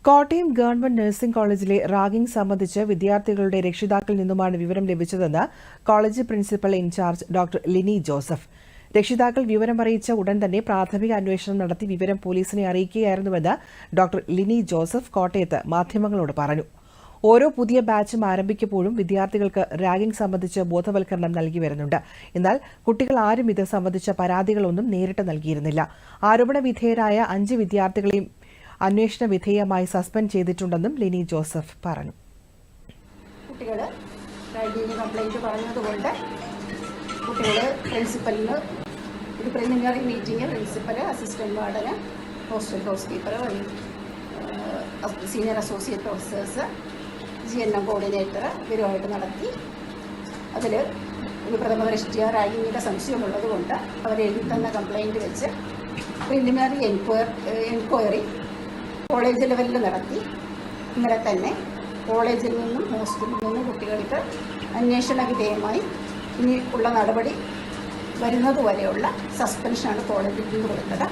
Kottayam government nursing കോളേജിലെ ragging സംബന്ധിച്ച് വിദ്യാർത്ഥികളുടെ രക്ഷിതാക്കളിൽ നിന്നുമാണ് വിവരം ലഭിച്ചതെന്ന് college principal in-charge doctor Lini Joseph. രക്ഷിതാക്കൾ വിവരം അറിയിച്ച ഉടൻ തന്നെ പ്രാഥമിക അന്വേഷണം നടത്തി വിവരം പോലീസിനെ അറിയിക്കുകയായിരുന്നുവെന്ന് ഡോക്ടർ ലിനി ജോസഫ് കോട്ടയത്ത് മാധ്യമങ്ങളോട് പറഞ്ഞു. ഓരോ പുതിയ ബാച്ചും ആരംഭിക്കുമ്പോഴും വിദ്യാർത്ഥികൾക്ക് റാഗിംഗ് സംബന്ധിച്ച് ബോധവൽക്കരണം നൽകി വരുന്നുണ്ട്. എന്നാൽ കുട്ടികൾ ആരും ഇത് സംബന്ധിച്ച പരാതികളൊന്നും നേരിട്ട് നൽകിയിരുന്നില്ല. ആരോപണ വിധേയരായ 5 വിദ്യാർത്ഥികളെയും അന്വേഷണ വിധേയമായി സസ്പെൻഡ് ചെയ്തിട്ടുണ്ടെന്നും ലിനി ജോസഫ് പറഞ്ഞു. കുട്ടികൾ റാഗിംഗ് കംപ്ലൈന്റ് പറഞ്ഞതുകൊണ്ട് കുട്ടികൾ പ്രിൻസിപ്പലിന് ഒരു പ്രിലിമിനറി മീറ്റിംഗ് പ്രിൻസിപ്പൽ, അസിസ്റ്റന്റ് വാർഡന്, ഹോസ്റ്റൽ ഹൗസ് കീപ്പർ വഴി senior associate professors, GNM coordinator ഇവരുമായിട്ട് നടത്തി. അതിൽ ഒരു പ്രഥമ ദൃഷ്ട്യാ റാഗിങ്ങിൻ്റെ സംശയമുള്ളത് കൊണ്ട് അവരെഴുതി തന്ന കംപ്ലൈൻറ്റ് വെച്ച് പ്രിലിമിനറി എൻക്വയറി കോളേജ് ലെവലിൽ നടത്തി. ഇന്നലെ തന്നെ കോളേജിൽ നിന്നും ഹോസ്റ്റലിൽ നിന്നും കുട്ടികൾക്ക് അന്വേഷണ വിധേയമായി ഇനി ഉള്ള നടപടി വരുന്നതുവരെയുള്ള സസ്പെൻഷനാണ് കോളേജിൽ നിന്ന് കൊടുത്തത്.